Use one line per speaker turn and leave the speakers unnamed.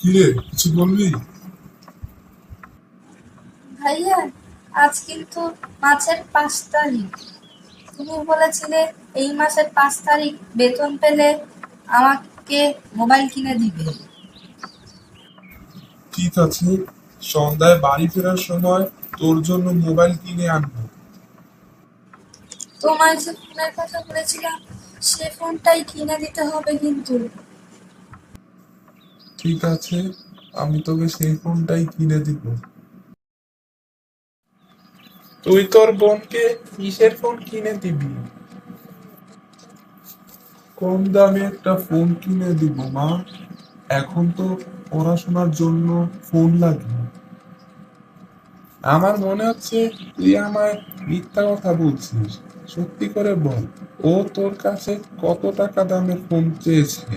কিরে, কিছু বলবি?
ভাইয়া, আজ কিন্তু মাসের 5 তারিখ। তুমি বলেছিলে এই মাসের 5 তারিখ বেতন পেলে আমাকে মোবাইল কিনে দিবে।
ঠিক আছে, সন্ধ্যায় বাড়ি ফেরার সময় তোর জন্য মোবাইল কিনে আনবো।
তোমায় যে ফোনের কথা বলেছিলাম সে ফোনটাই কিনে দিতে হবে কিন্তু।
ঠিক আছে, আমি তোকে সেই ফোনটাই কিনে দিব। তুই তোর বোনকে কিসের ফোন কিনে দিবি? কম দামে একটা ফোন কিনে দিব মা। এখন তো পড়াশোনার জন্য ফোন লাগে। আমার মনে হচ্ছে তুই আমায় মিথ্যা কথা বলছিস। সত্যি করে বল, ও তোর কাছে কত টাকা দামের ফোন চেয়েছে?